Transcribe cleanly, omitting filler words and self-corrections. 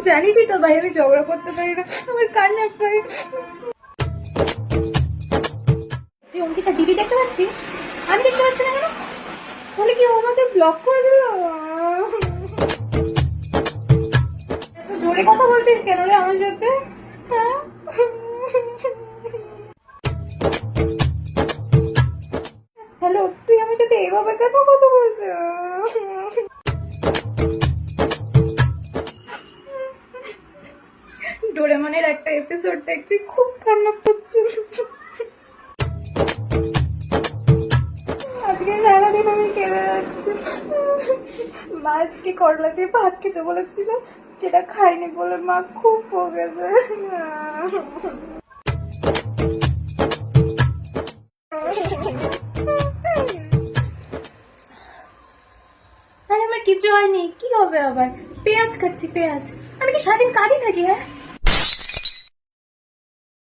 জানিসই তো ভাই আমি ঝগড়া করতে পারি না, আমার কান্না পাই। তুই অঙ্কিতা দিদি দেখতে পাচ্ছিস? আমি দেখতে পাচ্ছি না কেন? বলে কি ও আমাকে ব্লক করে দিল? এত জোরে কথা বলছিস কেন রে আমার সাথে? হ্যাঁ, হ্যালো, তুই আমার সাথে এইভাবে কেন কথা বলছিস? ডোরেমনের একটা এপিসোড দেখছি, খুব কান্না পাচ্ছে। আজকে সারাদিন আমি কেঁদে যাচ্ছি। মা আজকে করলা দিয়ে ভাত খেতে বলেছিল, যেটা খাইনি বলে মা খুব বকেছে। আরে আমার কিছু হয়নি, কি হবে আবার? পেঁয়াজ খাচ্ছি, পেঁয়াজ। আমি কি সারাদিন কাঁদি থাকি? হ্যাঁ,